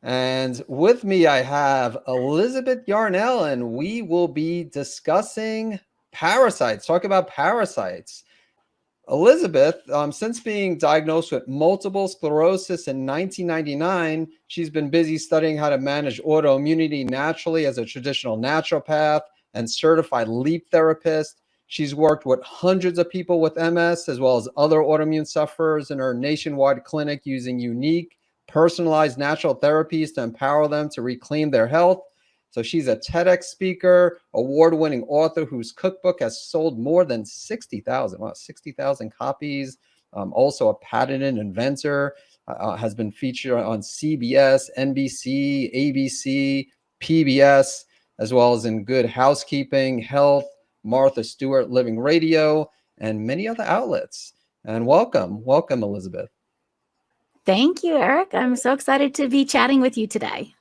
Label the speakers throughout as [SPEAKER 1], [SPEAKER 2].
[SPEAKER 1] And with me, I have Elizabeth Yarnell, and we will be discussing parasites, talk about parasites. Elizabeth, since being diagnosed with multiple sclerosis in 1999, she's been busy studying how to manage autoimmunity naturally as a traditional naturopath and certified leap therapist. She's worked with hundreds of people with MS as well as other autoimmune sufferers in her nationwide clinic using unique, personalized natural therapies to empower them to reclaim their health. So she's a TEDx speaker, award-winning author whose cookbook has sold more than 60,000 copies. Also a patented inventor, has been featured on CBS, NBC, ABC, PBS, as well as in Good Housekeeping, Health, Martha Stewart, Living Radio, and many other outlets. And welcome, Elizabeth.
[SPEAKER 2] Thank you, Eric. I'm so excited to be chatting with you today.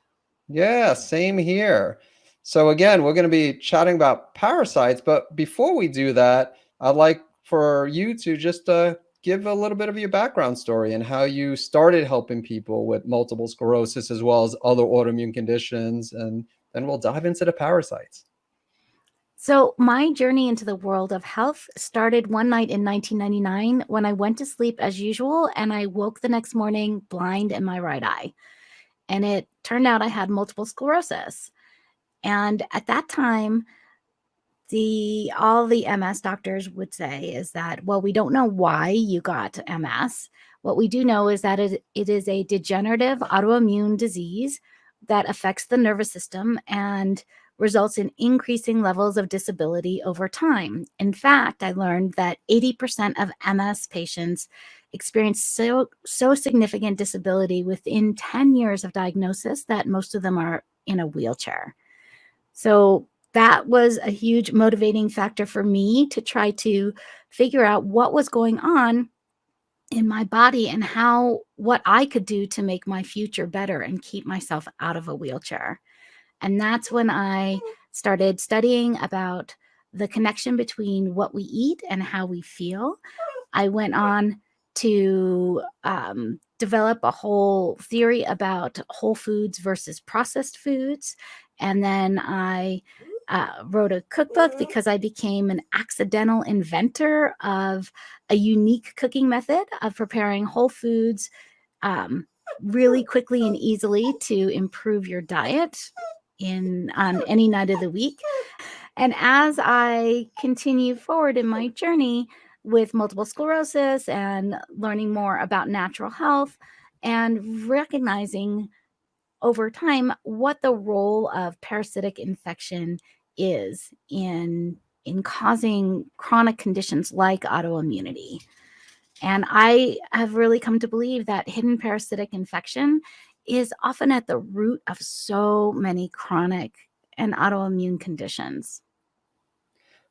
[SPEAKER 1] Yeah, same here. So again, we're going to be chatting about parasites, but before we do that, I'd like for you to just give a little bit of your background story and how you started helping people with multiple sclerosis as well as other autoimmune conditions, and then we'll dive into the parasites.
[SPEAKER 2] So, my journey into the world of health started one night in 1999 when I went to sleep as usual and I woke the next morning blind in my right eye. And it turned out I had multiple sclerosis. And at that time, all the MS doctors would say is that, well, we don't know why you got MS. What we do know is that it is a degenerative autoimmune disease that affects the nervous system and results in increasing levels of disability over time. In fact, I learned that 80% of MS patients experience so significant disability within 10 years of diagnosis that most of them are in a wheelchair. So that was a huge motivating factor for me to try to figure out what was going on in my body and what I could do to make my future better and keep myself out of a wheelchair. And that's when I started studying about the connection between what we eat and how we feel. I went on to develop a whole theory about whole foods versus processed foods. And then I wrote a cookbook because I became an accidental inventor of a unique cooking method of preparing whole foods really quickly and easily to improve your diet on any night of the week. And as I continue forward in my journey with multiple sclerosis and learning more about natural health and recognizing over time what the role of parasitic infection is in causing chronic conditions like autoimmunity. And I have really come to believe that hidden parasitic infection is often at the root of so many chronic and autoimmune conditions.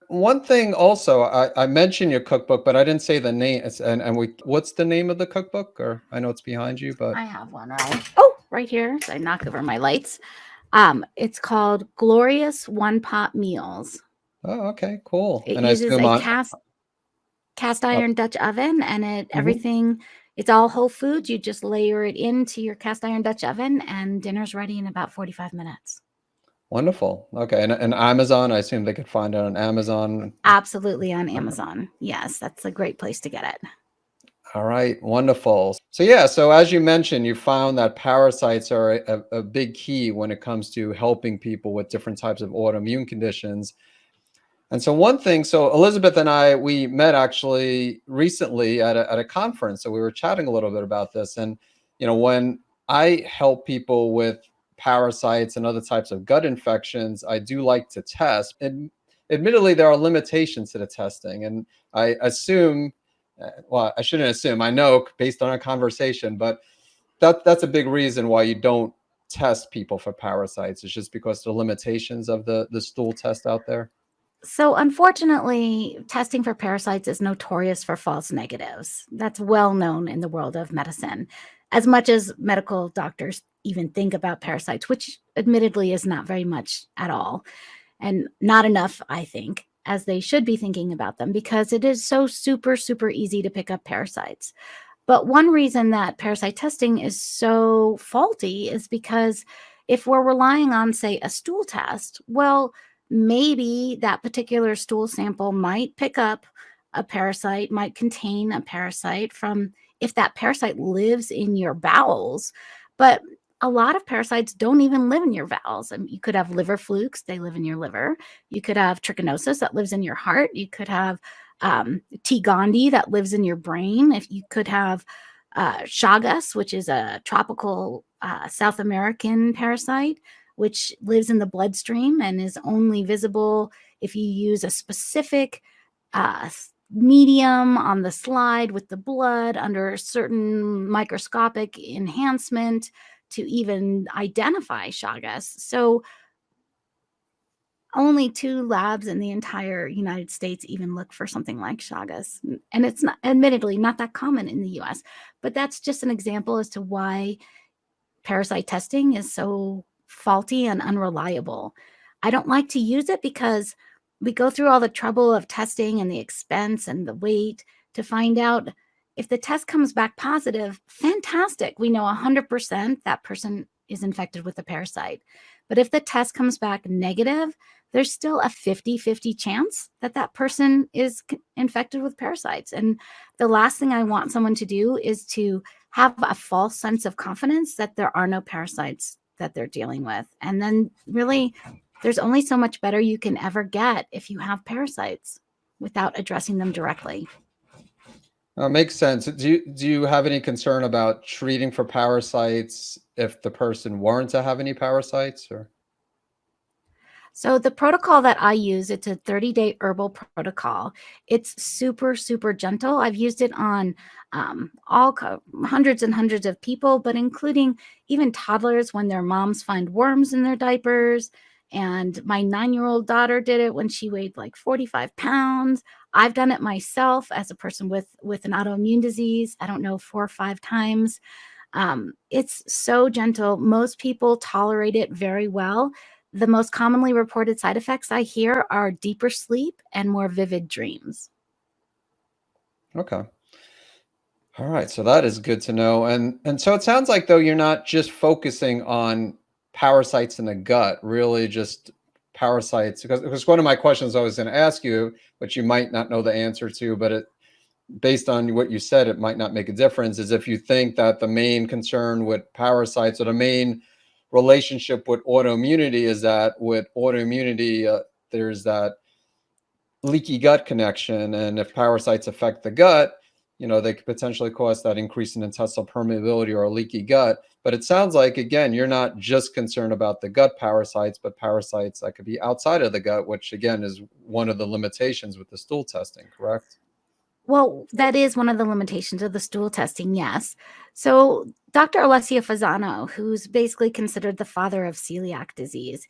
[SPEAKER 1] One thing also, I mentioned your cookbook, but I didn't say the name. What's the name of the cookbook? Or I know it's behind you, but
[SPEAKER 2] I have one right here. So I knock over my lights. It's called Glorious One Pot Meals.
[SPEAKER 1] oh, okay, cool.
[SPEAKER 2] It
[SPEAKER 1] And I
[SPEAKER 2] uses
[SPEAKER 1] assume
[SPEAKER 2] a
[SPEAKER 1] on.
[SPEAKER 2] cast
[SPEAKER 1] Oh,
[SPEAKER 2] iron Dutch oven, and
[SPEAKER 1] mhm.
[SPEAKER 2] it's all whole foods. You just layer it into your cast iron Dutch oven, and dinner's ready in about 45 minutes.
[SPEAKER 1] Wonderful. Okay, and Amazon, I assume they could find it on Amazon.
[SPEAKER 2] Absolutely on
[SPEAKER 1] Okay.
[SPEAKER 2] Amazon. Yes, that's a great place to get it.
[SPEAKER 1] All right, wonderful. So yeah, so as you mentioned, you found that parasites are a big key when it comes to helping people with different types of autoimmune conditions. And so one thing, so Elizabeth and I, we met actually recently at a conference. So we were chatting a little bit about this. And, when I help people with parasites and other types of gut infections, I do like to test. And admittedly, there are limitations to the testing. And I assume, well, I shouldn't assume, I know based on our conversation, but that's a big reason why you don't test people for parasites. It's just because of the limitations of the stool test out there.
[SPEAKER 2] So, unfortunately, testing for parasites is notorious for false negatives. That's well known in the world of medicine, as much as medical doctors even think about parasites, which admittedly is not very much at all, and not enough, I think, as they should be thinking about them because it is so super, super easy to pick up parasites. But one reason that parasite testing is so faulty is because if we're relying on, say, a stool test, well, maybe that particular stool sample might pick up a parasite, might contain a parasite from if that parasite lives in your bowels. But a lot of parasites don't even live in your bowels. I mean, you could have liver flukes, they live in your liver. You could have trichinosis that lives in your heart. You could have T. gondii that lives in your brain. If you could have Chagas, which is a tropical South American parasite, which lives in the bloodstream and is only visible if you use a specific medium on the slide with the blood under a certain microscopic enhancement to even identify Chagas. So only 2 labs in the entire United States even look for something like Chagas. And it's not, admittedly, not that common in the US. But that's just an example as to why parasite testing is so faulty and unreliable. I don't like to use it because we go through all the trouble of testing and the expense and the wait to find out if the test comes back positive. Fantastic. We know 100% that person is infected with the parasite. But if the test comes back negative, there's still a 50-50 chance that that person is infected with parasites. And the last thing I want someone to do is to have a false sense of confidence that there are no parasites that they're dealing with. And then really, there's only so much better you can ever get if you have parasites without addressing them directly.
[SPEAKER 1] Makes sense. Do you have any concern about treating for parasites if the person weren't to have any parasites, or?
[SPEAKER 2] So the protocol that I use, it's a 30-day herbal protocol. It's super, super gentle. I've used it on hundreds and hundreds of people, but including even toddlers when their moms find worms in their diapers. And my 9-year-old daughter did it when she weighed like 45 pounds. I've done it myself as a person with an autoimmune disease, I don't know, 4 or 5 times. It's so gentle. Most people tolerate it very well. The most commonly reported side effects I hear are deeper sleep and more vivid dreams.
[SPEAKER 1] Okay. All right, so that is good to know. And so it sounds like though you're not just focusing on parasites in the gut, really just parasites, because one of my questions I was going to ask you, which you might not know the answer to, but it based on what you said, it might not make a difference, is if you think that the main concern with parasites or the main relationship with autoimmunity is that with autoimmunity, there's that leaky gut connection. And if parasites affect the gut, they could potentially cause that increase in intestinal permeability or a leaky gut. But it sounds like, again, you're not just concerned about the gut parasites, but parasites that could be outside of the gut, which again is one of the limitations with the stool testing, correct?
[SPEAKER 2] Well, that is one of the limitations of the stool testing, yes. So Dr. Alessio Fasano, who's basically considered the father of celiac disease,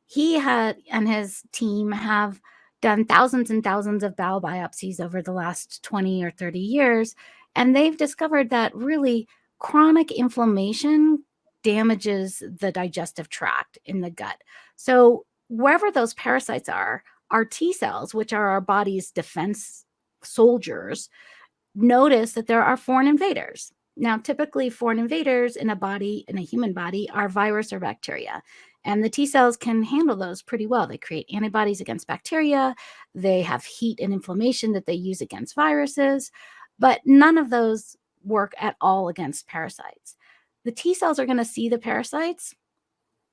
[SPEAKER 2] he had and his team have done thousands and thousands of bowel biopsies over the last 20 or 30 years. And they've discovered that really chronic inflammation damages the digestive tract in the gut. So wherever those parasites are, our T cells, which are our body's defense soldiers, notice that there are foreign invaders. Now, typically, foreign invaders in a human body, are virus or bacteria. And the T cells can handle those pretty well. They create antibodies against bacteria. They have heat and inflammation that they use against viruses, but none of those work at all against parasites. The T cells are going to see the parasites,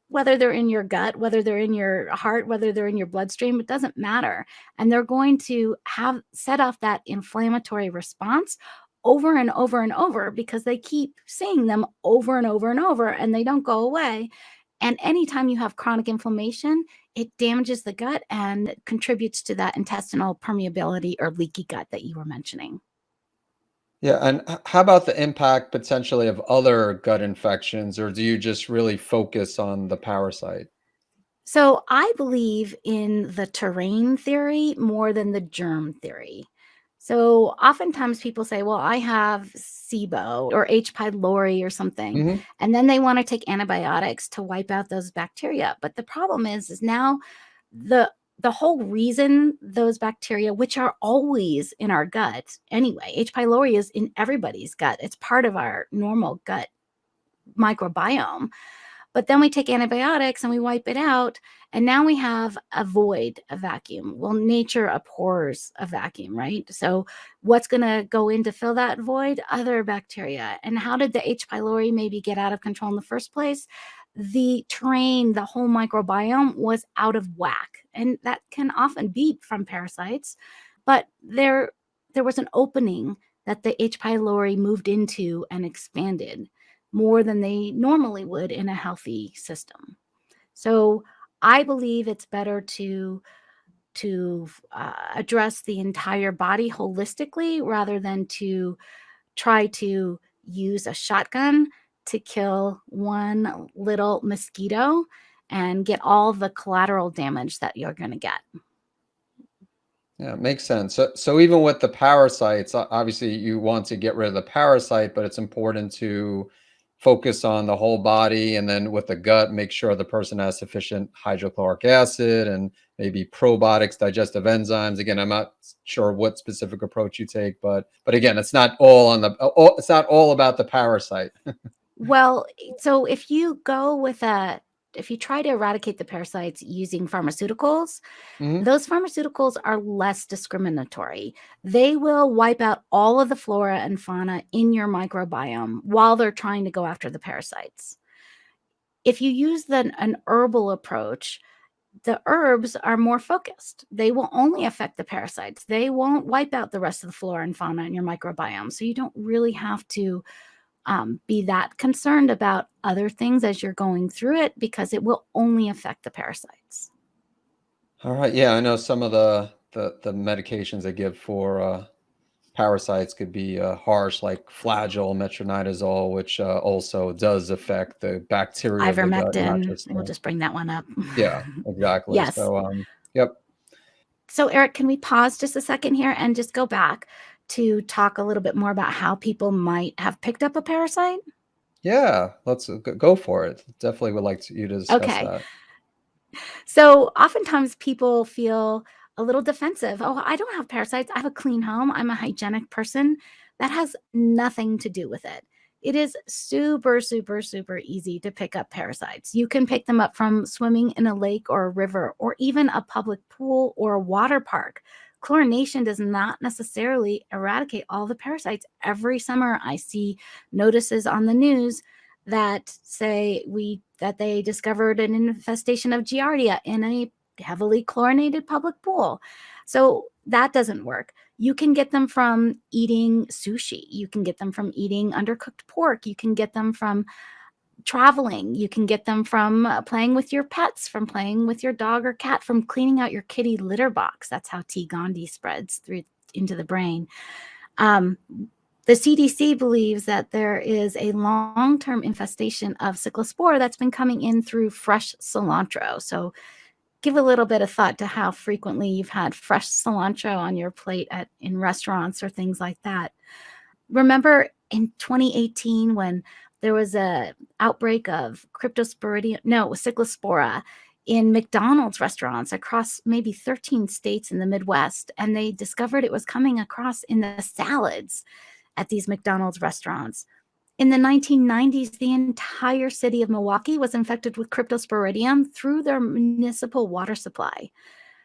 [SPEAKER 2] whether they're in your gut, whether they're in your heart, whether they're in your bloodstream, it doesn't matter. And they're going to have set off that inflammatory response over and over and over because they keep seeing them over and over and over and they don't go away. And anytime you have chronic inflammation, it damages the gut and contributes to that intestinal permeability or leaky gut that you were mentioning.
[SPEAKER 1] Yeah, and how about the impact potentially of other gut infections, or do you just really focus on the parasite?
[SPEAKER 2] So I believe in the terrain theory more than the germ theory. So oftentimes people say, well, I have SIBO or H. pylori or something,
[SPEAKER 1] Hmm.
[SPEAKER 2] and then they want to take antibiotics to wipe out those bacteria. But the problem is now the the whole reason those bacteria, which are always in our gut anyway, H. pylori is in everybody's gut. It's part of our normal gut microbiome. But then we take antibiotics and we wipe it out, and now we have a void, a vacuum. Well, nature abhors a vacuum, right? So what's going to go in to fill that void? Other bacteria. And how did the H. pylori maybe get out of control in the first place? The terrain, the whole microbiome was out of whack. And that can often be from parasites, but there was an opening that the H. pylori moved into and expanded more than they normally would in a healthy system. So I believe it's better to address the entire body holistically rather than to try to use a shotgun to kill one little mosquito and get all the collateral damage that you're going to get.
[SPEAKER 1] Yeah, it makes sense. So even with the parasites, obviously you want to get rid of the parasite, but it's important to focus on the whole body. And then with the gut, make sure the person has sufficient hydrochloric acid and maybe probiotics, digestive enzymes. Again, I'm not sure what specific approach you take, but again, it's not all on the, it's not all about the parasite.
[SPEAKER 2] Well, so if you try to eradicate the parasites using pharmaceuticals,
[SPEAKER 1] Mhm.
[SPEAKER 2] those pharmaceuticals are less discriminatory. They will wipe out all of the flora and fauna in your microbiome while they're trying to go after the parasites. If you use an herbal approach, the herbs are more focused. They will only affect the parasites. They won't wipe out the rest of the flora and fauna in your microbiome. So you don't really have to be that concerned about other things as you're going through it because it will only affect the parasites.
[SPEAKER 1] All right. Yeah, I know some of the medications they give for parasites could be harsh, like Flagyl, metronidazole, which also does affect the bacteria of the gut, not
[SPEAKER 2] Ivermectin,
[SPEAKER 1] just
[SPEAKER 2] we'll just bring that one up.
[SPEAKER 1] yeah, exactly.
[SPEAKER 2] Yes.
[SPEAKER 1] So yep.
[SPEAKER 2] So, Eric, can we pause just a second here and just go back to talk a little bit more about how people might have picked up a parasite?
[SPEAKER 1] Yeah, let's go for it. Definitely would like you to discuss
[SPEAKER 2] Okay.
[SPEAKER 1] that.
[SPEAKER 2] So oftentimes people feel a little defensive. Oh, I don't have parasites. I have a clean home. I'm a hygienic person. That has nothing to do with it. It is super, super, super easy to pick up parasites. You can pick them up from swimming in a lake or a river or even a public pool or a water park. Chlorination does not necessarily eradicate all the parasites. Every summer, I see notices on the news that say that they discovered an infestation of Giardia in a heavily chlorinated public pool. So that doesn't work. You can get them from eating sushi. You can get them from eating undercooked pork. You can get them from traveling. You can get them from playing with your pets, from playing with your dog or cat, from cleaning out your kitty litter box. That's how T. gondii spreads through into the brain. Um, the CDC believes that there is a long-term infestation of Cyclospora that's been coming in through fresh cilantro. So give a little bit of thought to how frequently you've had fresh cilantro on your plate in restaurants or things like that. Remember in 2018 when there was a outbreak of Cyclospora in McDonald's restaurants across maybe 13 states in the Midwest, and they discovered it was coming across in the salads at these McDonald's restaurants. In the 1990s, the entire city of Milwaukee was infected with Cryptosporidium through their municipal water supply.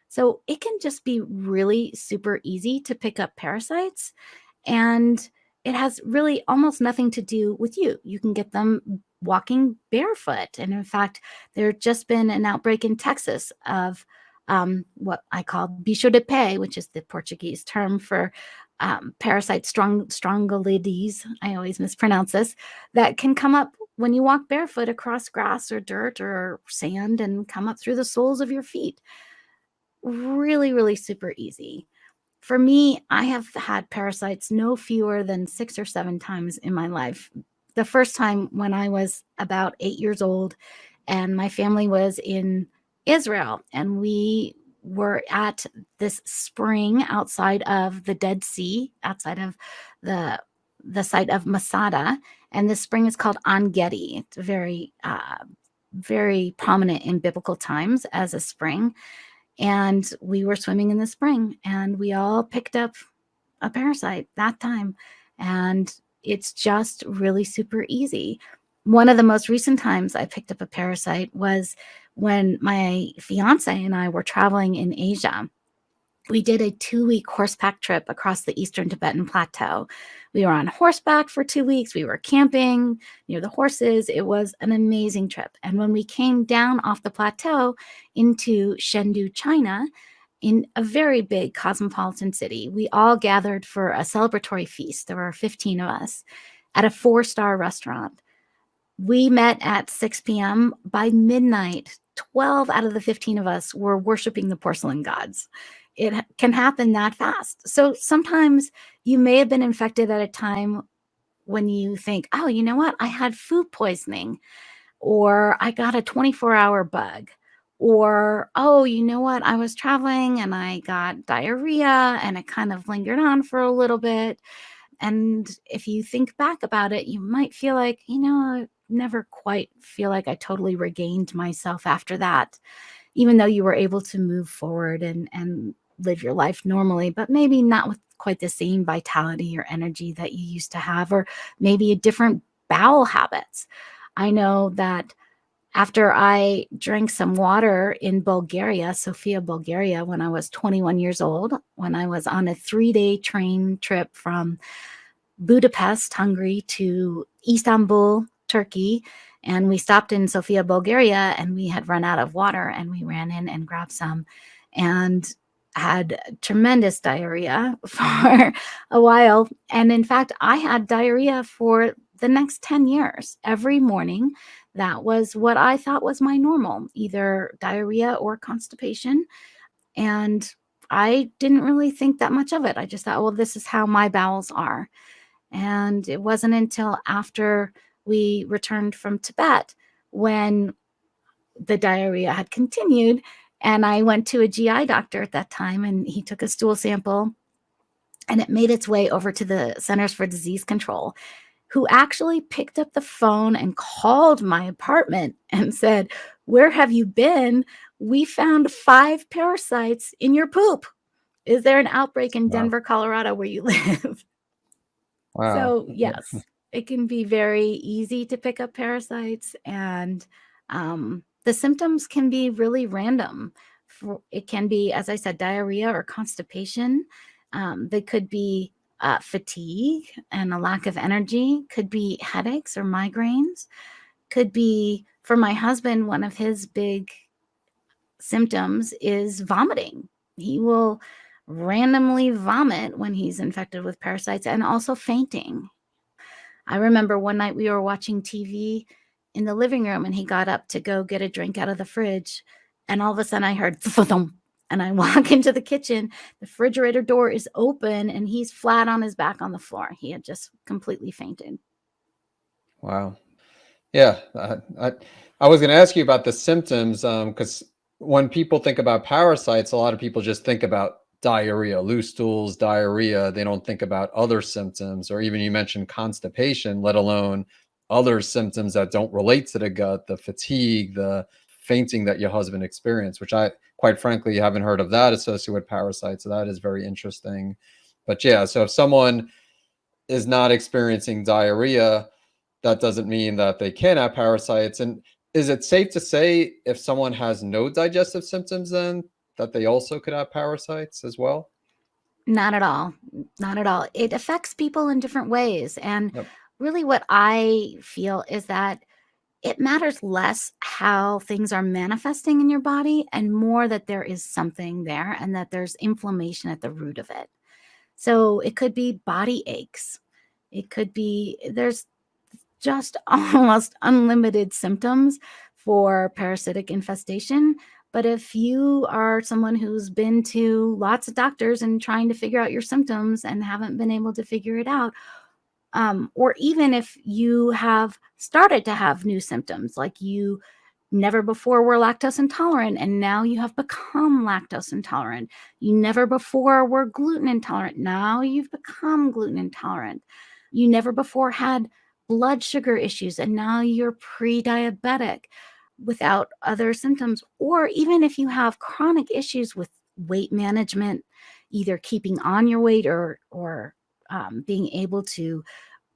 [SPEAKER 2] So it can just be really super easy to pick up parasites, and it has really almost nothing to do with you. You can get them walking barefoot. And in fact, there's just been an outbreak in Texas of what I call bicho de pé, which is the Portuguese term for parasite strongylidis. I always mispronounce this. That can come up when you walk barefoot across grass or dirt or sand and come up through the soles of your feet. Really, really super easy. For me, I have had parasites no fewer than 6 or 7 times in my life. The first time when I was about 8 years old, and my family was in Israel, and we were at this spring outside of the Dead Sea, outside of the site of Masada, and this spring is called En Gedi. It's very prominent in biblical times as a spring. And we were swimming in the spring, and we all picked up a parasite that time. And it's just really super easy. One of the most recent times I picked up a parasite was when my fiance and I were traveling in Asia. We did a 2-week horseback trip across the Eastern Tibetan Plateau. We were on horseback for 2 weeks. We were camping near the horses. It was an amazing trip. And when we came down off the plateau into Chengdu, China, in a very big cosmopolitan city, we all gathered for a celebratory feast. There were 15 of us at a 4-star restaurant. We met at 6 p.m. By midnight, 12 out of the 15 of us were worshiping the porcelain gods. It can happen that fast. So sometimes you may have been infected at a time when you think, oh, you know what? I had food poisoning, or I got a 24-hour bug, or, oh, you know what? I was traveling and I got diarrhea and it kind of lingered on for a little bit. And if you think back about it, you might feel like, I never quite feel like I totally regained myself after that, even though you were able to move forward and live your life normally, but maybe not with quite the same vitality or energy that you used to have, or maybe a different bowel habits. I know that after I drank some water in Bulgaria, Sofia, Bulgaria, when I was 21 years old, when I was on a 3-day train trip from Budapest, Hungary to Istanbul, Turkey. And we stopped in Sofia, Bulgaria, and we had run out of water, and we ran in and grabbed some and had tremendous diarrhea for a while. And in fact, I had diarrhea for the next 10 years. Every morning, that was what I thought was my normal, either diarrhea or constipation. And I didn't really think that much of it. I just thought, well, this is how my bowels are. And it wasn't until after we returned from Tibet when the diarrhea had continued. And I went to a GI doctor at that time, and he took a stool sample, and it made its way over to the Centers for Disease Control, who actually picked up the phone and called my apartment and said, "Where have you been? We found 5 parasites in your poop. Is there an outbreak in
[SPEAKER 1] Wow.
[SPEAKER 2] Denver, Colorado, where you live?"
[SPEAKER 1] Wow.
[SPEAKER 2] So, yes, it can be very easy to pick up parasites, and the symptoms can be really random. It can be, as I said, diarrhea or constipation. They could be fatigue and a lack of energy, could be headaches or migraines, could be, for my husband, one of his big symptoms is vomiting. He will randomly vomit when he's infected with parasites, and also fainting. I remember one night we were watching TV in the living room, and he got up to go get a drink out of the fridge. And all of a sudden I heard thump, and I walk into the kitchen. The refrigerator door is open, and he's flat on his back on the floor. He had just completely fainted.
[SPEAKER 1] Wow. Yeah, I was going to ask you about the symptoms, because when people think about parasites, a lot of people just think about diarrhea, loose stools, diarrhea. They don't think about other symptoms, or even you mentioned constipation, let alone other symptoms that don't relate to the gut, the fatigue, the fainting that your husband experienced, which I, quite frankly, haven't heard of that associated with parasites. So that is very interesting. But yeah, so if someone is not experiencing diarrhea, that doesn't mean that they can't have parasites. And is it safe to say if someone has no digestive symptoms, then that they also could have parasites as well?
[SPEAKER 2] Not at all. Not at all. It affects people in different ways. And
[SPEAKER 1] Yep.
[SPEAKER 2] really, what I feel is that it matters less how things are manifesting in your body, and more that there is something there and that there's inflammation at the root of it. So it could be body aches. It could be, there's just almost unlimited symptoms for parasitic infestation. But if you are someone who's been to lots of doctors and trying to figure out your symptoms and haven't been able to figure it out, or even if you have started to have new symptoms, like you never before were lactose intolerant and now you have become lactose intolerant. You never before were gluten intolerant. Now you've become gluten intolerant. You never before had blood sugar issues and now you're pre-diabetic. without other symptoms. Or even if you have chronic issues with weight management, either keeping on your weight or being able to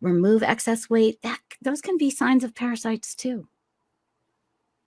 [SPEAKER 2] remove excess weight, those can be signs of parasites too.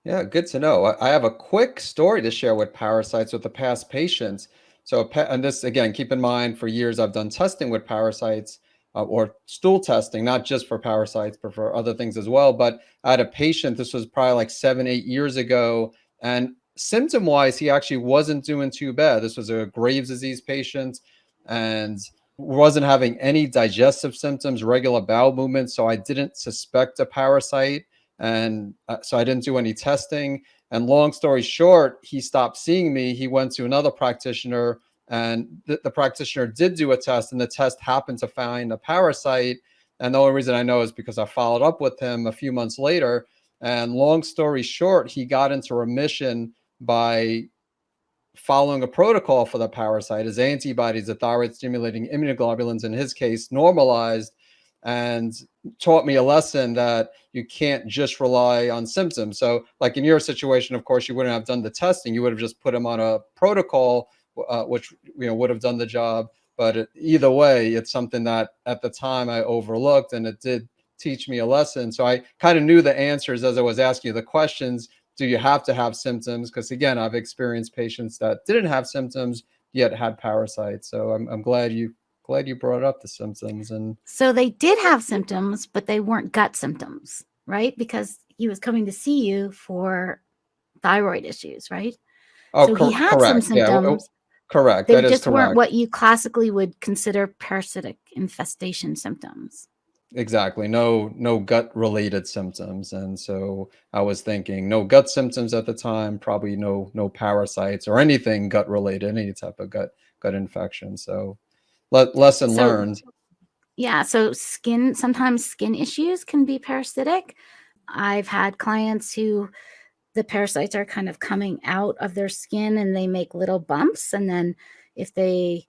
[SPEAKER 1] Yeah, good to know. I have a quick story to share with parasites with the past patients. So, and this again, keep in mind, for years I've done testing with parasites or stool testing, not just for parasites, but for other things as well. But I had a patient, this was probably like 7, 8 years ago, and symptom wise, he actually wasn't doing too bad. This was a Graves' disease patient and wasn't having any digestive symptoms, regular bowel movements. So I didn't suspect a parasite. And so I didn't do any testing. And long story short, he stopped seeing me. He went to another practitioner, and the practitioner did do a test, and the test happened to find a parasite. And the only reason I know is because I followed up with him a few months later. And long story short, he got into remission by following a protocol for the parasite. His antibodies, the thyroid stimulating immunoglobulins in his case, normalized, and taught me a lesson that you can't just rely on symptoms. So like in your situation, of course, you wouldn't have done the testing. You would have just put him on a protocol, which would have done the job. But either way, it's something that at the time I overlooked, and it did teach me a lesson. So I kind of knew the answers as I was asking you the questions. Do you have to have symptoms? Because again, I've experienced patients that didn't have symptoms yet had parasites. So I'm glad you brought up the symptoms. And
[SPEAKER 2] So they did have symptoms, but they weren't gut symptoms, right? Because he was coming to see you for thyroid issues, right?
[SPEAKER 1] oh,
[SPEAKER 2] So he had some
[SPEAKER 1] correct. Yeah,
[SPEAKER 2] symptoms.
[SPEAKER 1] correct.
[SPEAKER 2] They
[SPEAKER 1] That is
[SPEAKER 2] just weren't
[SPEAKER 1] correct.
[SPEAKER 2] what you classically would consider parasitic infestation symptoms.
[SPEAKER 1] Exactly. No gut related symptoms. And so I was thinking no gut symptoms at the time, probably no parasites or anything gut related, any type of gut infection. So lesson
[SPEAKER 2] So
[SPEAKER 1] learned.
[SPEAKER 2] yeah, so sometimes skin issues can be parasitic. I've had clients who the parasites are kind of coming out of their skin and they make little bumps. And then if they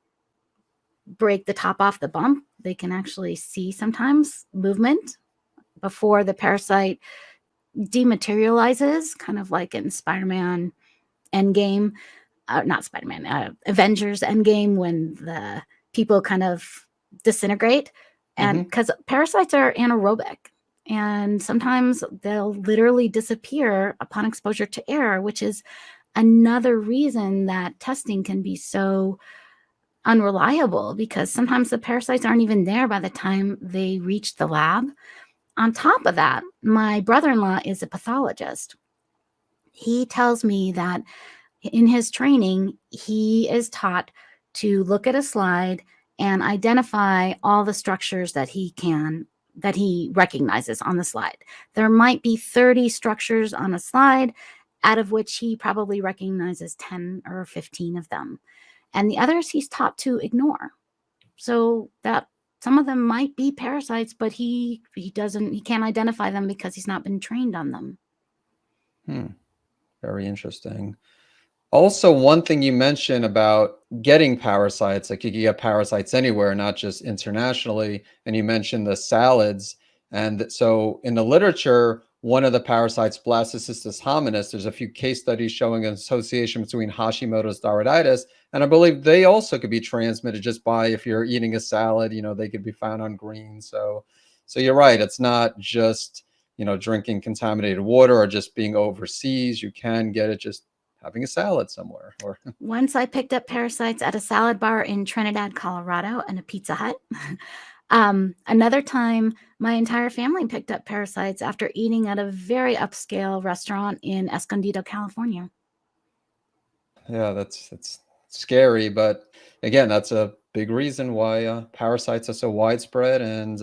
[SPEAKER 2] break the top off the bump, they can actually see sometimes movement before the parasite dematerializes, kind of like in Spider-Man Endgame, not Spider-Man, Avengers Endgame, when the people kind of disintegrate. And
[SPEAKER 1] Hmm.
[SPEAKER 2] because parasites are anaerobic, and sometimes they'll literally disappear upon exposure to air, which is another reason that testing can be so unreliable, because sometimes the parasites aren't even there by the time they reach the lab. On top of that, my brother-in-law is a pathologist. He tells me that in his training, he is taught to look at a slide and identify all the structures that he recognizes on the slide. There might be 30 structures on a slide, out of which he probably recognizes 10 or 15 of them. And the others he's taught to ignore. So that some of them might be parasites, but he can't identify them because he's not been trained on them.
[SPEAKER 1] Very interesting. Also, one thing you mentioned about getting parasites, like you can get parasites anywhere, not just internationally. And you mentioned the salads. And so in the literature, one of the parasites, Blastocystis hominis, there's a few case studies showing an association between Hashimoto's thyroiditis. And I believe they also could be transmitted just by, if you're eating a salad, they could be found on greens. So you're right. It's not just, drinking contaminated water or just being overseas. You can get it just having a salad somewhere. Or
[SPEAKER 2] Once I picked up parasites at a salad bar in Trinidad, Colorado, and a Pizza Hut. Another time, my entire family picked up parasites after eating at a very upscale restaurant in Escondido, California.
[SPEAKER 1] yeah, that's scary, but again, that's a big reason why parasites are so widespread, and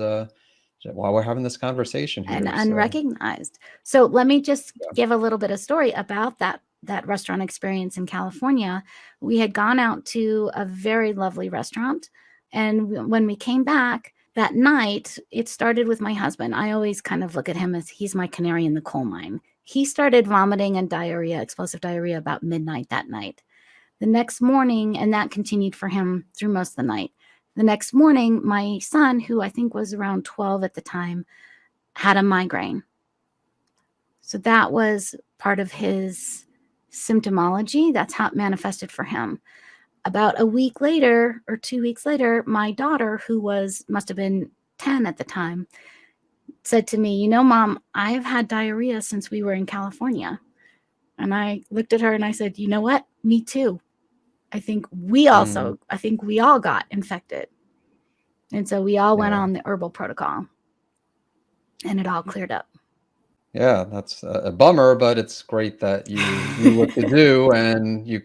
[SPEAKER 1] why we're having this conversation
[SPEAKER 2] And
[SPEAKER 1] here. So
[SPEAKER 2] unrecognized. So let me just
[SPEAKER 1] yeah.
[SPEAKER 2] give a little bit of story about that restaurant experience in California. We had gone out to a very lovely restaurant, and when we came back that night, it started with my husband. I always kind of look at him as he's my canary in the coal mine. He started vomiting and diarrhea, explosive diarrhea, about midnight that night. The next morning, and that continued for him through most of the night. The next morning, my son, who I think was around 12 at the time, had a migraine. So that was part of his symptomology. That's how it manifested for him. About a week later or 2 weeks later, my daughter, who must have been 10 at the time, said to me, Mom, I've had diarrhea since we were in California. And I looked at her and I said, you know what? Me too. I think we all got infected. And so we all went on the herbal protocol and it all cleared up.
[SPEAKER 1] Yeah, that's a bummer, but it's great that you knew what to do and you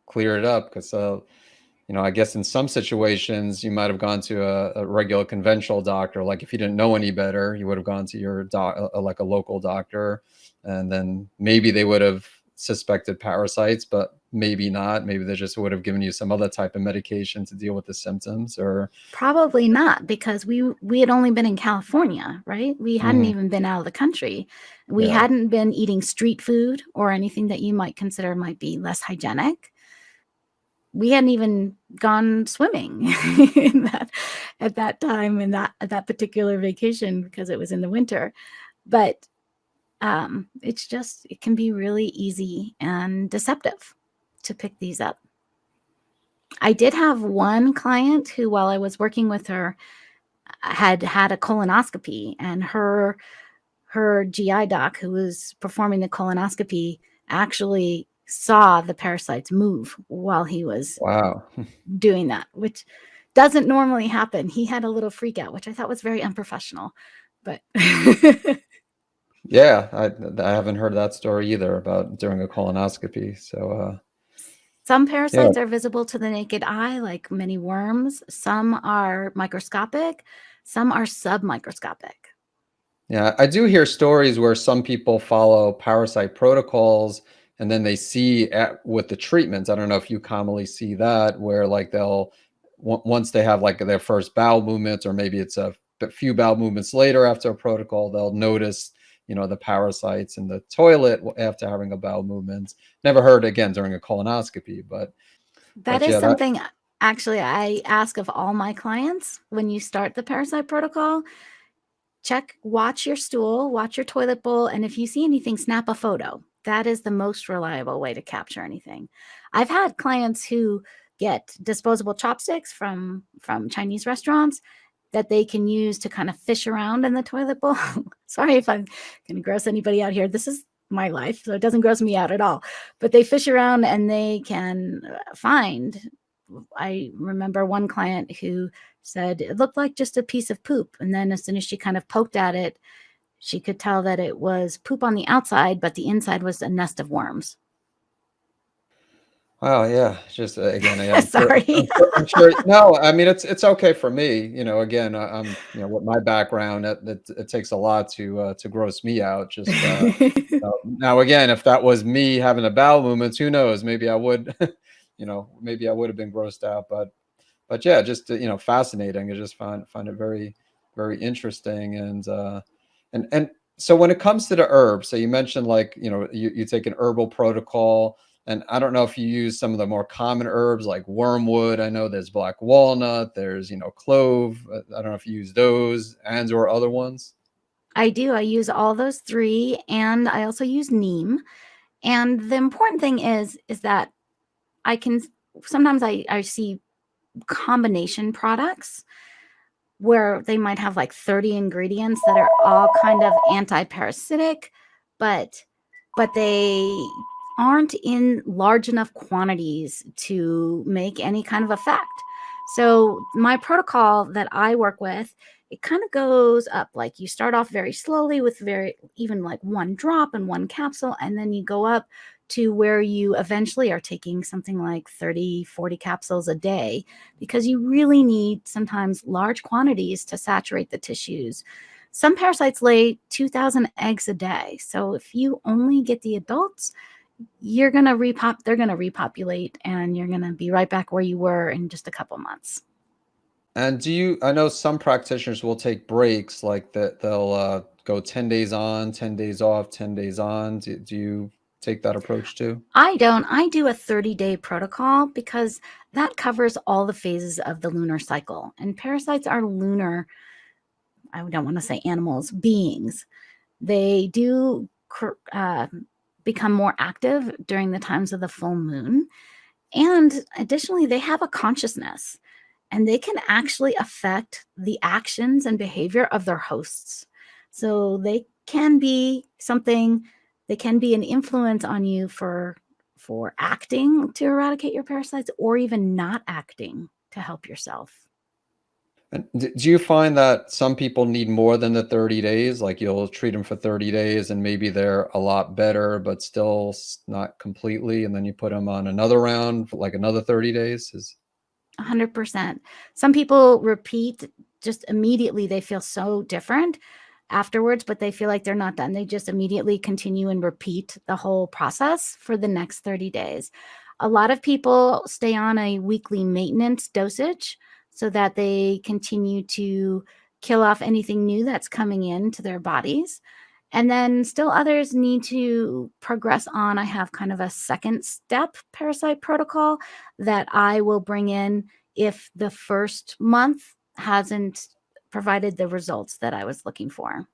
[SPEAKER 1] cleared it up because, I guess in some situations you might have gone to a regular conventional doctor. Like if you didn't know any better, you would have gone to your like a local doctor, and then maybe they would have suspected parasites, but maybe not. Maybe they just would have given you some other type of medication to deal with the symptoms, or
[SPEAKER 2] probably not, because we had only been in California, right? We hadn't even been out of the country. We hadn't been eating street food or anything that you might consider might be less hygienic. We hadn't even gone swimming at that time at that particular vacation because it was in the winter. But it can be really easy and deceptive to pick these up. I did have one client who, while I was working with her, had a colonoscopy, and her GI doc who was performing the colonoscopy actually saw the parasites move while he was doing that, which doesn't normally happen. He had a little freak out, which I thought was very unprofessional, but
[SPEAKER 1] yeah, I haven't heard that story either about during a colonoscopy. So
[SPEAKER 2] some parasites are visible to the naked eye, like many worms. Some are microscopic, some are submicroscopic.
[SPEAKER 1] Yeah, I do hear stories where some people follow parasite protocols and then they see with the treatments. I don't know if you commonly see that, where like once they have like their first bowel movements, or maybe it's a few bowel movements later after a protocol, they'll notice, the parasites in the toilet after having a bowel movement. Never heard again during a colonoscopy, but
[SPEAKER 2] that is something actually I ask of all my clients when you start the parasite protocol. Watch your stool, watch your toilet bowl, and if you see anything, snap a photo. That is the most reliable way to capture anything. I've had clients who get disposable chopsticks from Chinese restaurants that they can use to kind of fish around in the toilet bowl. Sorry if I'm going to gross anybody out here. This is my life, so it doesn't gross me out at all. But they fish around and they can find. I remember one client who said it looked like just a piece of poop. And then as soon as she kind of poked at it, she could tell that it was poop on the outside, but the inside was a nest of worms.
[SPEAKER 1] Wow, yeah. Just again, I'm
[SPEAKER 2] sorry.
[SPEAKER 1] I'm sure. No, I mean it's okay for me. Again, I'm with my background, it takes a lot to gross me out. Just now, again, if that was me having a bowel movement, who knows? Maybe I would, maybe I would have been grossed out. But yeah, just fascinating. I just find it very, very interesting. And so when it comes to the herbs, so you mentioned like you take an herbal protocol. And I don't know if you use some of the more common herbs like wormwood. I know there's black walnut, there's, clove. I don't know if you use those or other ones.
[SPEAKER 2] I do. I use all those three, and I also use neem. And the important thing is that sometimes I see combination products where they might have like 30 ingredients that are all kind of anti-parasitic, but they aren't in large enough quantities to make any kind of effect. So my protocol that I work with, it kind of goes up. Like you start off very slowly with even like one drop and one capsule, and then you go up to where you eventually are taking something like 30, 40 capsules a day, because you really need sometimes large quantities to saturate the tissues. Some parasites lay 2,000 eggs a day. So if you only get the adults, they're going to repopulate, and you're going to be right back where you were in just a couple months.
[SPEAKER 1] And I know some practitioners will take breaks, like that they'll go 10 days on, 10 days off, 10 days on. Do you take that approach too?
[SPEAKER 2] I don't. I do a 30-day protocol because that covers all the phases of the lunar cycle. And parasites are lunar, I don't want to say animals, beings. They do become more active during the times of the full moon. And additionally, they have a consciousness, and they can actually affect the actions and behavior of their hosts. So they can be an influence on you for acting to eradicate your parasites, or even not acting to help yourself.
[SPEAKER 1] And do you find that some people need more than the 30 days? Like you'll treat them for 30 days and maybe they're a lot better, but still not completely. And then you put them on another round for like another 30 days?
[SPEAKER 2] 100%. Some people repeat just immediately. They feel so different afterwards, but they feel like they're not done. They just immediately continue and repeat the whole process for the next 30 days. A lot of people stay on a weekly maintenance dosage so that they continue to kill off anything new that's coming into their bodies. And then still others need to progress on. I have kind of a second step parasite protocol that I will bring in if the first month hasn't provided the results that I was looking for.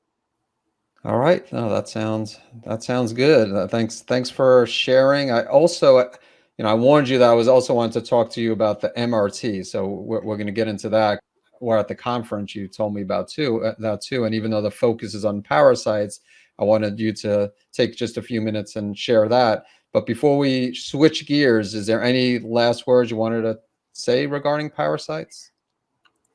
[SPEAKER 1] All right. No, that sounds good. Thanks for sharing. I also, I warned you that I was also wanting to talk to you about the MRT. So we're going to get into that. We're at the conference you told me about that too. And even though the focus is on parasites, I wanted you to take just a few minutes and share that. But before we switch gears, is there any last words you wanted to say regarding parasites?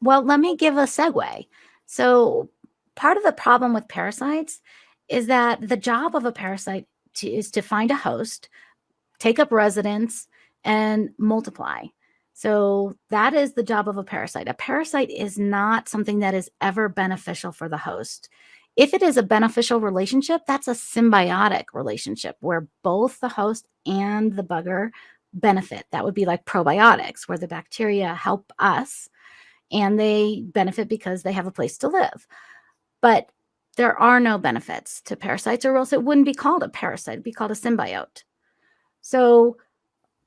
[SPEAKER 2] Well, let me give a segue. So, part of the problem with parasites is that the job of a parasite is to find a host, take up residence, and multiply. So, that is the job of a parasite. A parasite is not something that is ever beneficial for the host. If it is a beneficial relationship, that's a symbiotic relationship where both the host and the bugger benefit. That would be like probiotics, where the bacteria help us and they benefit because they have a place to live. But there are no benefits to parasites, or else it wouldn't be called a parasite, it'd be called a symbiote. So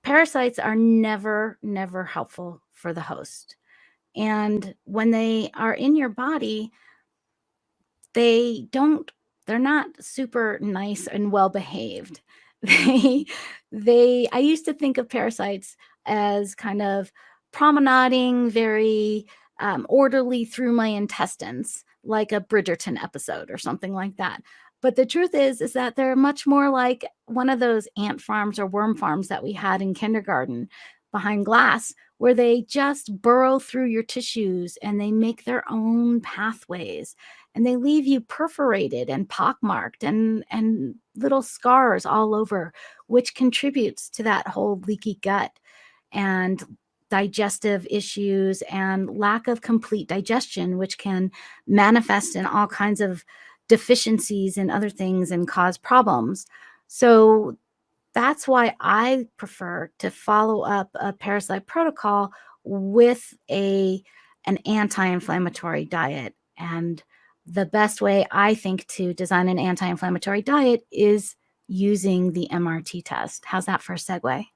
[SPEAKER 2] parasites are never, never helpful for the host. And when they are in your body, they're not super nice and well behaved. They I used to think of parasites as kind of promenading very orderly through my intestines, like a Bridgerton episode or something like that. But the truth is that they're much more like one of those ant farms or worm farms that we had in kindergarten behind glass, where they just burrow through your tissues and they make their own pathways, and they leave you perforated and pockmarked and little scars all over, which contributes to that whole leaky gut and digestive issues and lack of complete digestion, which can manifest in all kinds of deficiencies and other things and cause problems. So that's why I prefer to follow up a parasite protocol with an anti-inflammatory diet. And the best way I think to design an anti-inflammatory diet is using the MRT test. How's that for a segue?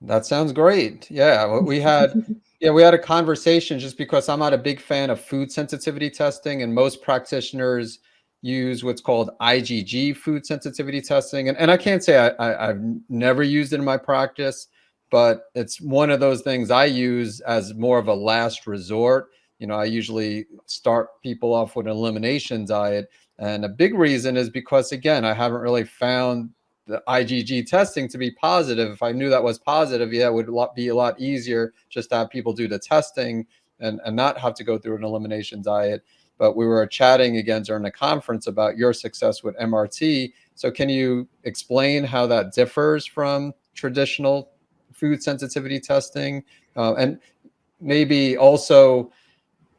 [SPEAKER 1] That sounds great. Yeah, we had a conversation just because I'm not a big fan of food sensitivity testing, and most practitioners use what's called IgG food sensitivity testing. And I can't say I've never used it in my practice, but it's one of those things I use as more of a last resort. I usually start people off with an elimination diet. And a big reason is because, again, I haven't really found the IgG testing to be positive. If I knew that was positive, yeah, it would be a lot easier just to have people do the testing and not have to go through an elimination diet. But we were chatting again during the conference about your success with MRT. So can you explain how that differs from traditional food sensitivity testing? And maybe also,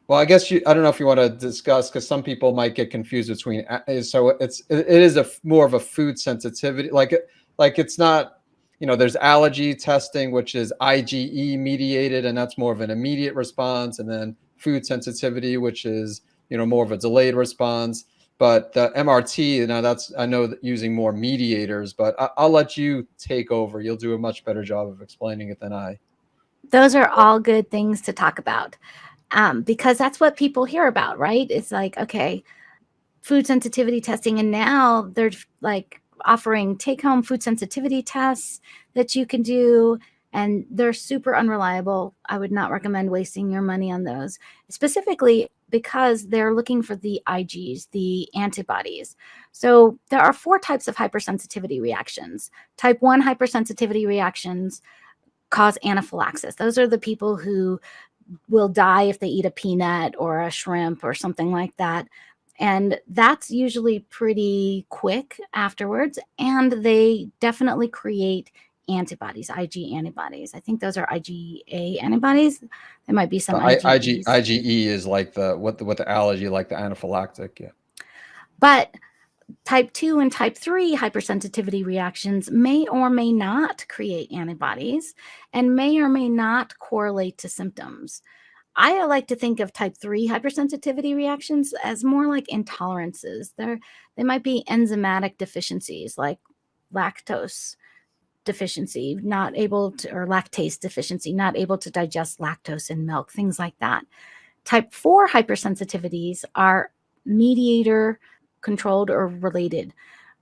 [SPEAKER 1] well, I guess I don't know if you want to discuss, because some people might get confused between. So it is more of a food sensitivity, like it's not, there's allergy testing, which is IgE mediated, and that's more of an immediate response, and then food sensitivity, which is more of a delayed response. But the MRT, I know that using more mediators, but I'll let you take over. You'll do a much better job of explaining it than I.
[SPEAKER 2] Those are all good things to talk about, because that's what people hear about, right? It's like, okay, food sensitivity testing. And now they're like offering take-home food sensitivity tests that you can do, and they're super unreliable. I would not recommend wasting your money on those, specifically because they're looking for the Igs, the antibodies. So there are 4 types of hypersensitivity reactions. Type 1 hypersensitivity reactions cause anaphylaxis. Those are the people who will die if they eat a peanut or a shrimp or something like that. And that's usually pretty quick afterwards. And they definitely create antibodies, Ig antibodies. I think those are IgA antibodies. There might be some IgEs.
[SPEAKER 1] IgE is like what the allergy, like the anaphylactic. Yeah.
[SPEAKER 2] But type 2 and type 3 hypersensitivity reactions may or may not create antibodies and may or may not correlate to symptoms. I like to think of type 3 hypersensitivity reactions as more like intolerances. They might be enzymatic deficiencies like lactose deficiency, not able to, or lactase deficiency, not able to digest lactose in milk, things like that. Type 4 hypersensitivities are mediator controlled or related.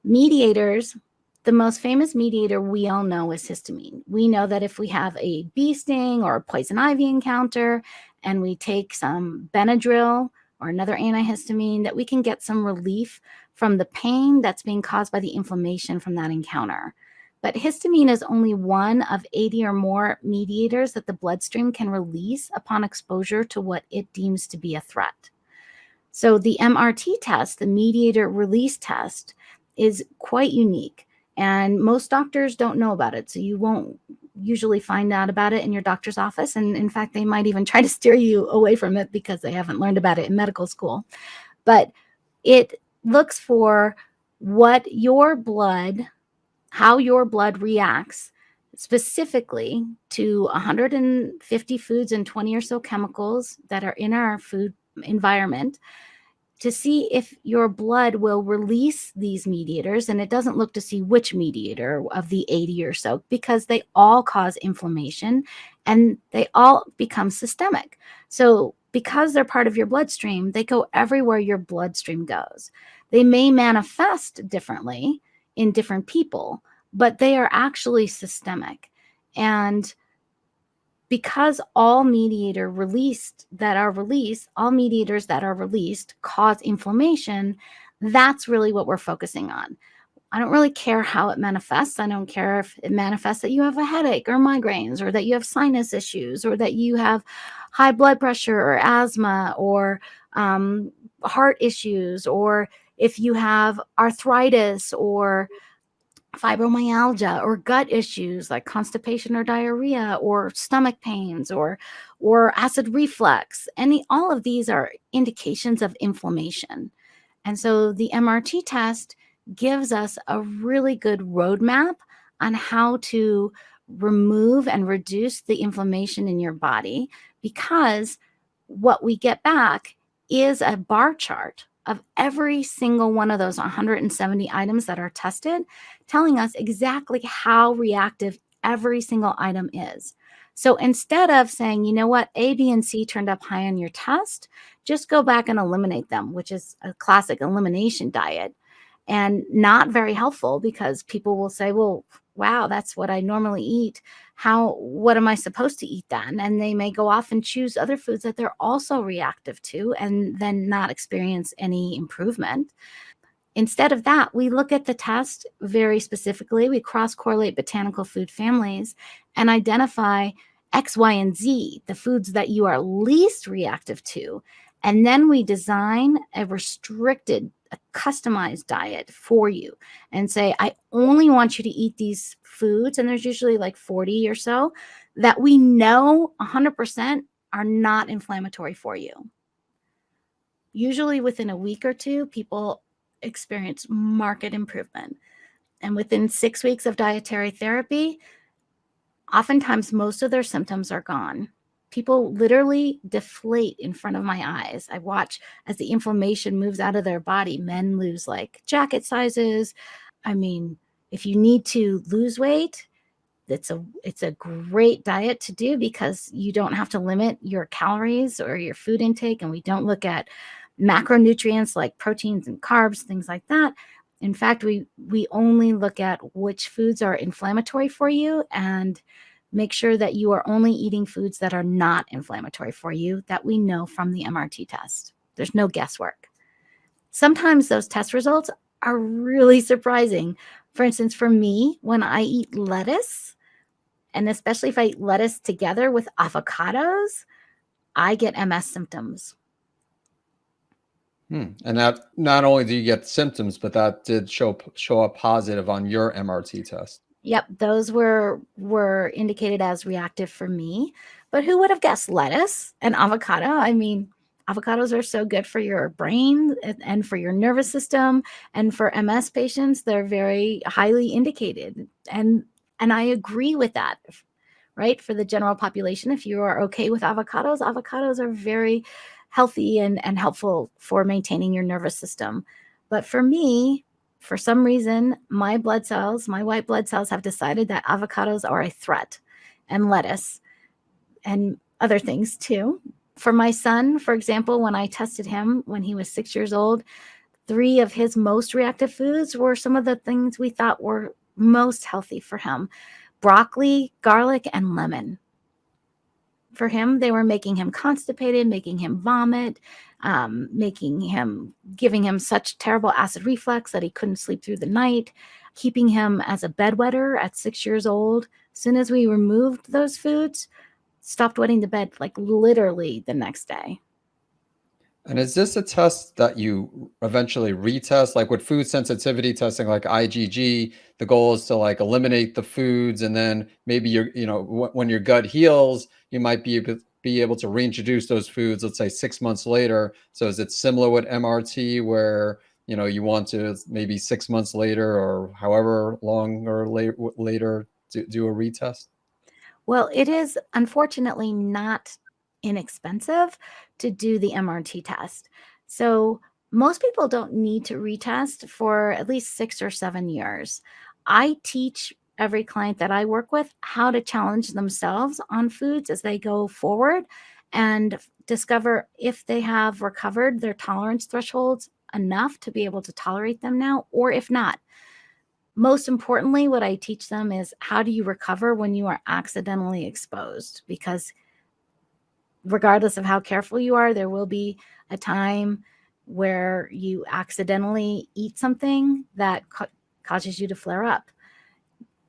[SPEAKER 2] Mediators, the most famous mediator we all know is histamine. We know that if we have a bee sting or a poison ivy encounter and we take some Benadryl or another antihistamine, that we can get some relief from the pain that's being caused by the inflammation from that encounter. But histamine is only one of 80 or more mediators that the bloodstream can release upon exposure to what it deems to be a threat. So the MRT test, the mediator release test, is quite unique. And most doctors don't know about it. So you won't usually find out about it in your doctor's office. And in fact, they might even try to steer you away from it because they haven't learned about it in medical school. But it looks for what your blood, how your blood reacts specifically to 150 foods and 20 or so chemicals that are in our food environment, to see if your blood will release these mediators. And it doesn't look to see which mediator of the 80 or so, because they all cause inflammation and they all become systemic. So because they're part of your bloodstream, they go everywhere your bloodstream goes. They may manifest differently in different people, but they are actually systemic. And because all mediators that are released cause inflammation, that's really what we're focusing on. I don't really care how it manifests. I don't care if it manifests that you have a headache or migraines, or that you have sinus issues, or that you have high blood pressure or asthma, or heart issues, or if you have arthritis or fibromyalgia, or gut issues like constipation or diarrhea, or stomach pains, or acid reflux. All of these are indications of inflammation. And so the MRT test gives us a really good roadmap on how to remove and reduce the inflammation in your body, because what we get back is a bar chart of every single one of those 170 items that are tested, telling us exactly how reactive every single item is. So instead of saying, you know what, A, B, and C turned up high on your test, just go back and eliminate them, which is a classic elimination diet, and not very helpful, because people will say, well, wow, that's what I normally eat. What am I supposed to eat then? And they may go off and choose other foods that they're also reactive to, and then not experience any improvement. Instead of that, we look at the test very specifically. We cross-correlate botanical food families and identify X, Y, and Z, the foods that you are least reactive to. And then we design a customized diet for you and say, I only want you to eat these foods. And there's usually like 40 or so that we know 100% are not inflammatory for you. Usually within a week or two, people experience marked improvement. And within 6 weeks of dietary therapy, oftentimes most of their symptoms are gone. People literally deflate in front of my eyes. I watch as the inflammation moves out of their body. Men lose like jacket sizes. I mean, if you need to lose weight, it's a great diet to do, because you don't have to limit your calories or your food intake, and we don't look at macronutrients like proteins and carbs, things like that. In fact, we only look at which foods are inflammatory for you and make sure that you are only eating foods that are not inflammatory for you, that we know from the MRT test. There's no guesswork. Sometimes those test results are really surprising. For instance, for me, when I eat lettuce, and especially if I eat lettuce together with avocados, I get MS symptoms.
[SPEAKER 1] And that not only do you get symptoms, but that did show up positive on your MRT test.
[SPEAKER 2] Yep, those were indicated as reactive for me. But who would have guessed lettuce and avocado? I mean, avocados are so good for your brain and for your nervous system, and for MS patients, they're very highly indicated. And I agree with that, right? For the general population, if you are okay with avocados, avocados are very healthy and helpful for maintaining your nervous system. But for me, for some reason, my white blood cells have decided that avocados are a threat, and lettuce and other things too. For my son, for example, when I tested him when he was 6 years old, 3 of his most reactive foods were some of the things we thought were most healthy for him: broccoli, garlic, and lemon. For him, they were making him constipated, making him vomit, giving him such terrible acid reflux that he couldn't sleep through the night, keeping him as a bedwetter at 6 years old. As soon as we removed those foods, stopped wetting the bed like literally the next day.
[SPEAKER 1] And is this a test that you eventually retest, like with food sensitivity testing, like IgG? The goal is to like eliminate the foods, and then maybe when your gut heals, you might be able to reintroduce those foods. Let's say 6 months later. So is it similar with MRT, where you want to maybe 6 months later or however long or later do a retest?
[SPEAKER 2] Well, it is unfortunately not inexpensive to do the MRT test. So most people don't need to retest for at least 6 or 7 years. I teach every client that I work with how to challenge themselves on foods as they go forward and discover if they have recovered their tolerance thresholds enough to be able to tolerate them now, or if not. Most importantly, what I teach them is, how do you recover when you are accidentally exposed? Because regardless of how careful you are, there will be a time where you accidentally eat something that causes you to flare up.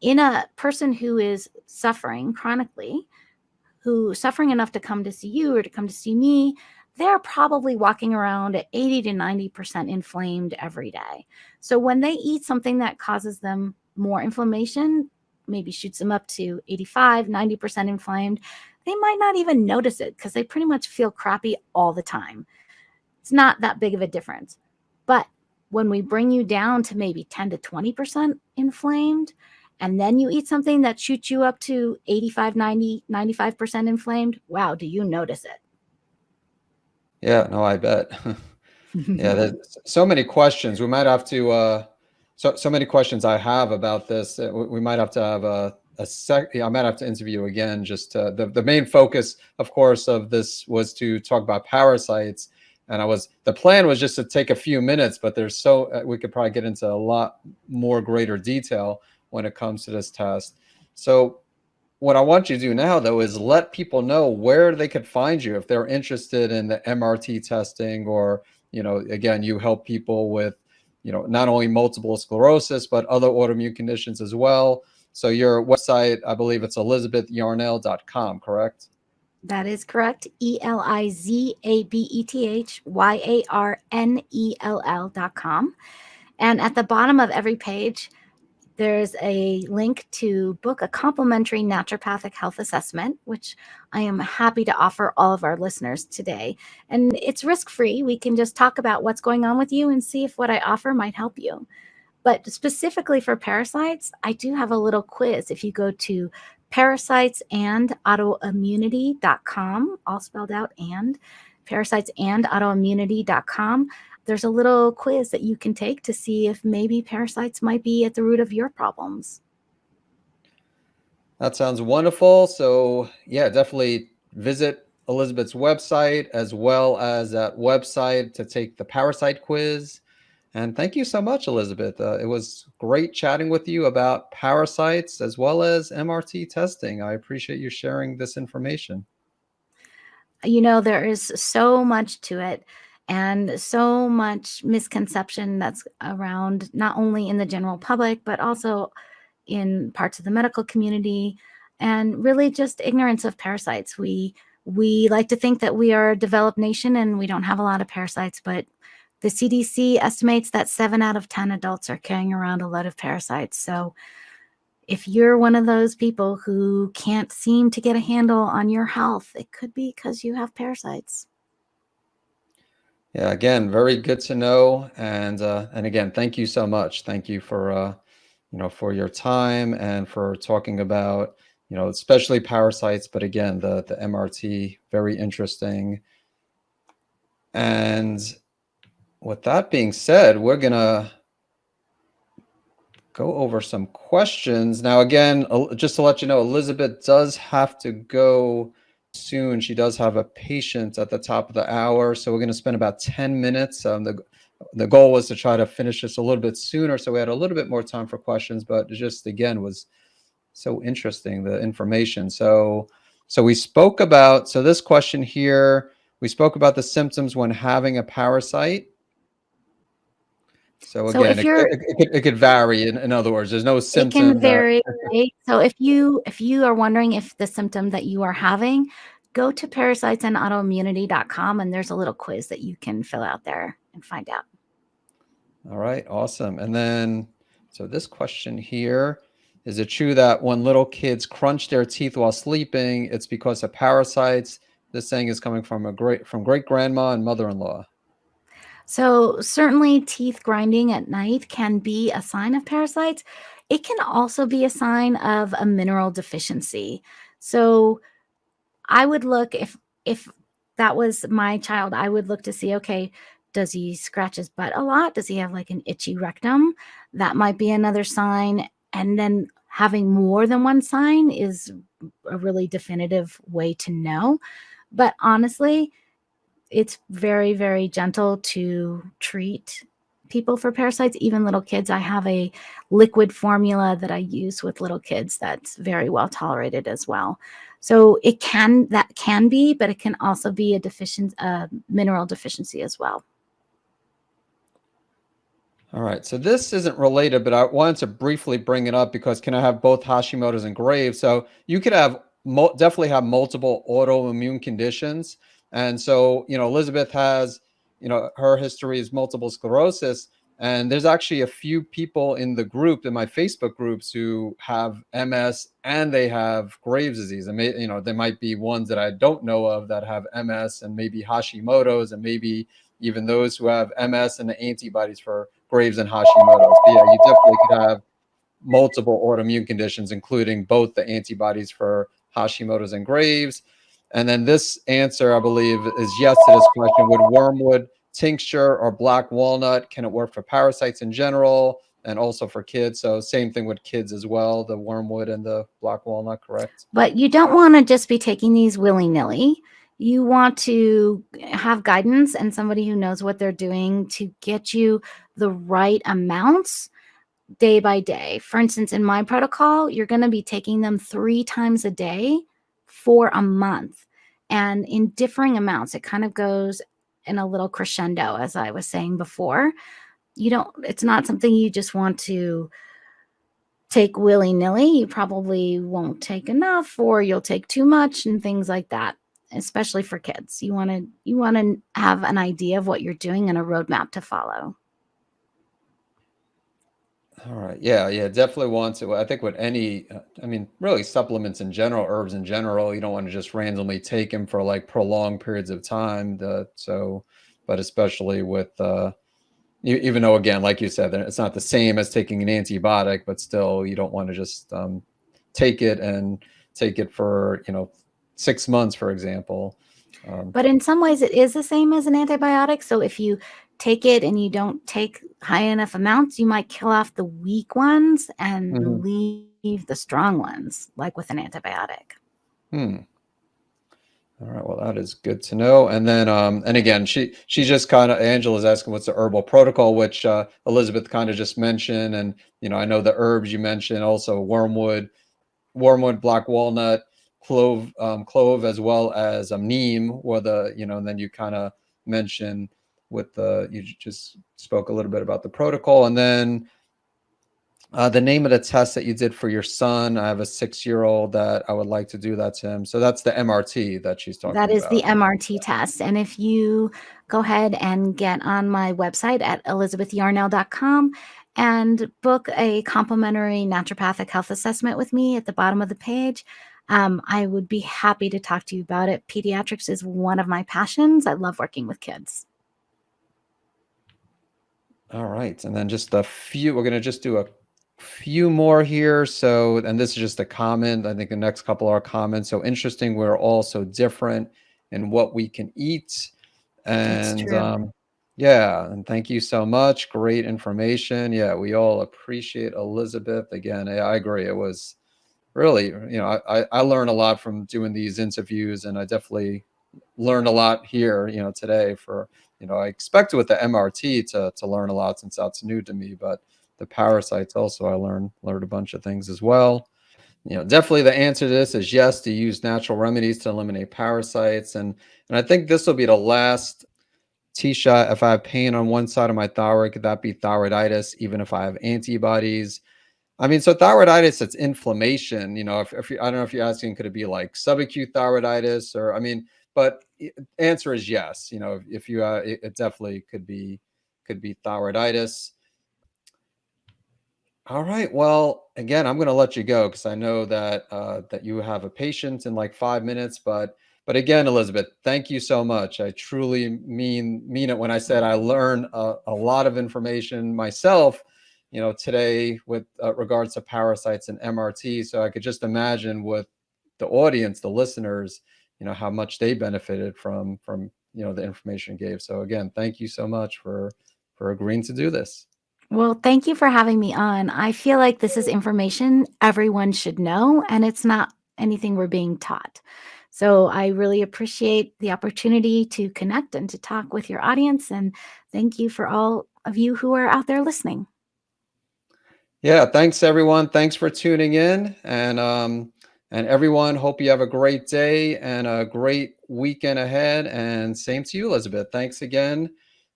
[SPEAKER 2] In a person who is suffering chronically, who's suffering enough to come to see you or to come to see me, they're probably walking around at 80 to 90% inflamed every day. So when they eat something that causes them more inflammation, maybe shoots them up to 85, 90% inflamed, they might not even notice it because they pretty much feel crappy all the time. It's not that big of a difference. But when we bring you down to maybe 10 to 20% inflamed, and then you eat something that shoots you up to 85, 90, 95% inflamed, wow, do you notice it?
[SPEAKER 1] Yeah, no, I bet. Yeah, there's so many questions. We might have to so many questions I have about this. We might have to have I might have to interview again. Just the main focus, of course, of this was to talk about parasites, and the plan was just to take a few minutes, but there's we could probably get into a lot more greater detail when it comes to this test. So what I want you to do now, though, is let people know where they could find you if they're interested in the MRT testing, or, again, you help people with, not only multiple sclerosis, but other autoimmune conditions as well. So your website, I believe it's elizabethyarnell.com, correct?
[SPEAKER 2] That is correct. ELIZABETHYARNELL.com. And at the bottom of every page, there's a link to book a complimentary naturopathic health assessment, which I am happy to offer all of our listeners today. And it's risk-free. We can just talk about what's going on with you and see if what I offer might help you. But specifically for parasites, I do have a little quiz. If you go to parasitesandautoimmunity.com, all spelled out, and parasitesandautoimmunity.com, there's a little quiz that you can take to see if maybe parasites might be at the root of your problems.
[SPEAKER 1] That sounds wonderful. So yeah, definitely visit Elizabeth's website as well as that website to take the Parasite quiz. And thank you so much, Elizabeth. It was great chatting with you about parasites as well as MRT testing. I appreciate you sharing this information.
[SPEAKER 2] There is so much to it and so much misconception that's around, not only in the general public, but also in parts of the medical community, and really just ignorance of parasites. We like to think that we are a developed nation and we don't have a lot of parasites, but the CDC estimates that 7 out of 10 adults are carrying around a lot of parasites. So if you're one of those people who can't seem to get a handle on your health, it could be because you have parasites.
[SPEAKER 1] Yeah, again, very good to know. And again, thank you so much. Thank you for for your time and for talking about, especially parasites, but again, the MRT, very interesting. And with that being said, we're gonna go over some questions. Now, again, just to let you know, Elizabeth does have to go soon. She does have a patient at the top of the hour. So we're going to spend about 10 minutes. The goal was to try to finish this a little bit sooner, so we had a little bit more time for questions, but it just, again, was so interesting, the information. So we spoke about, so this question here, we spoke about the symptoms when having a parasite. So
[SPEAKER 2] So
[SPEAKER 1] again,
[SPEAKER 2] if you're
[SPEAKER 1] it could vary. In other words, there's no
[SPEAKER 2] It can
[SPEAKER 1] symptom that.
[SPEAKER 2] vary, right? So if you are wondering if the symptom that you are having, go to parasites and autoimmunity.com, and there's a little quiz that you can fill out there and find out.
[SPEAKER 1] All right, awesome. And then, so this question here, is it true that when little kids crunch their teeth while sleeping, it's because of parasites? This saying is coming from great grandma and mother-in-law.
[SPEAKER 2] So certainly teeth grinding at night can be a sign of parasites. It can also be a sign of a mineral deficiency. So I would look, if that was my child, I would look to see, okay, does he scratch his butt a lot? Does he have like an itchy rectum? That might be another sign. And then having more than one sign is a really definitive way to know. But honestly, it's very, very gentle to treat people for parasites, even little kids. I have a liquid formula that I use with little kids that's very well tolerated as well. So that can be, but it can also be a mineral deficiency as well.
[SPEAKER 1] All right, so this isn't related, but I wanted to briefly bring it up because can I have both Hashimoto's and Graves? So you could have definitely have multiple autoimmune conditions. And so, Elizabeth has, her history is multiple sclerosis. And there's actually a few people in the group, in my Facebook groups, who have MS and they have Graves' disease. And, there might be ones that I don't know of that have MS and maybe Hashimoto's and maybe even those who have MS and the antibodies for Graves and Hashimoto's. But yeah, you definitely could have multiple autoimmune conditions, including both the antibodies for Hashimoto's and Graves. And then this answer, I believe, is yes to this question. Would wormwood tincture or black walnut, can it work for parasites in general and also for kids? So same thing with kids as well, the wormwood and the black walnut, correct?
[SPEAKER 2] But you don't want to just be taking these willy-nilly. You want to have guidance and somebody who knows what they're doing to get you the right amounts day by day. For instance, in my protocol, you're going to be taking them 3 times a day for a month, and in differing amounts. It kind of goes in a little crescendo, as I was saying before. It's not something you just want to take willy-nilly. You probably won't take enough, or you'll take too much and things like that, especially for kids. You want to have an idea of what you're doing and a roadmap to follow.
[SPEAKER 1] All right. Yeah. Definitely want to. I think with any, really supplements in general, herbs in general, you don't want to just randomly take them for like prolonged periods of time. But especially with, even though, again, like you said, it's not the same as taking an antibiotic, but still, you don't want to just take it for, 6 months, for example.
[SPEAKER 2] But in some ways, it is the same as an antibiotic. So if you take it and you don't take high enough amounts, you might kill off the weak ones and leave the strong ones, like with an antibiotic.
[SPEAKER 1] All right, well, that is good to know. And then, and again, she just kind of, Angela's asking what's the herbal protocol, which Elizabeth kind of just mentioned. And, I know the herbs you mentioned, also wormwood, black walnut, clove, as well as neem, or and then you kind of mentioned you just spoke a little bit about the protocol. And then the name of the test that you did for your son. I have a 6-year-old that I would like to do that to him. So that's the MRT that she's
[SPEAKER 2] That
[SPEAKER 1] talking
[SPEAKER 2] is the
[SPEAKER 1] about.
[SPEAKER 2] MRT test. And if you go ahead and get on my website at elizabethyarnell.com and book a complimentary naturopathic health assessment with me at the bottom of the page, I would be happy to talk to you about it. Pediatrics is one of my passions. I love working with kids.
[SPEAKER 1] All right. And then just we're going to just do a few more here. So, and this is just a comment. I think the next couple are comments. So interesting. We're all so different in what we can eat.
[SPEAKER 2] It's
[SPEAKER 1] And
[SPEAKER 2] true.
[SPEAKER 1] yeah, and thank you so much. Great information. Yeah, we all appreciate Elizabeth. Again, I agree. It was really, I learned a lot from doing these interviews, and I definitely learned a lot here, today I expected with the MRT to learn a lot, since that's new to me, but the parasites also, I learned a bunch of things as well. Definitely the answer to this is yes, to use natural remedies to eliminate parasites. And I think this will be the last T-shot. If I have pain on one side of my thyroid, could that be thyroiditis, even if I have antibodies? I mean, so thyroiditis, it's inflammation. If I don't know if you're asking, could it be like subacute thyroiditis, or I mean, but answer is yes. If you, it definitely could be thyroiditis. All right. Well, again, I'm going to let you go because I know that that you have a patient in like 5 minutes. But again, Elizabeth, thank you so much. I truly mean it when I said I learned a lot of information myself, today with regards to parasites and MRT. So I could just imagine with the audience, the listeners, how much they benefited from the information you gave. So again, thank you so much for agreeing to do this.
[SPEAKER 2] Well, thank you for having me on. I feel like this is information everyone should know, and it's not anything we're being taught. So I really appreciate the opportunity to connect and to talk with your audience. And thank you for all of you who are out there listening.
[SPEAKER 1] Yeah, thanks everyone. Thanks for tuning in, and everyone, hope you have a great day and a great weekend ahead. And same to you, Elizabeth. Thanks again,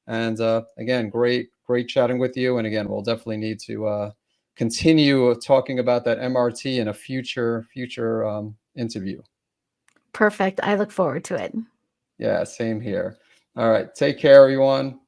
[SPEAKER 1] and again, great chatting with you. And again, we'll definitely need to continue talking about that MRT in a future interview.
[SPEAKER 2] Perfect. I look forward to it.
[SPEAKER 1] Yeah, same here. All right, take care, everyone.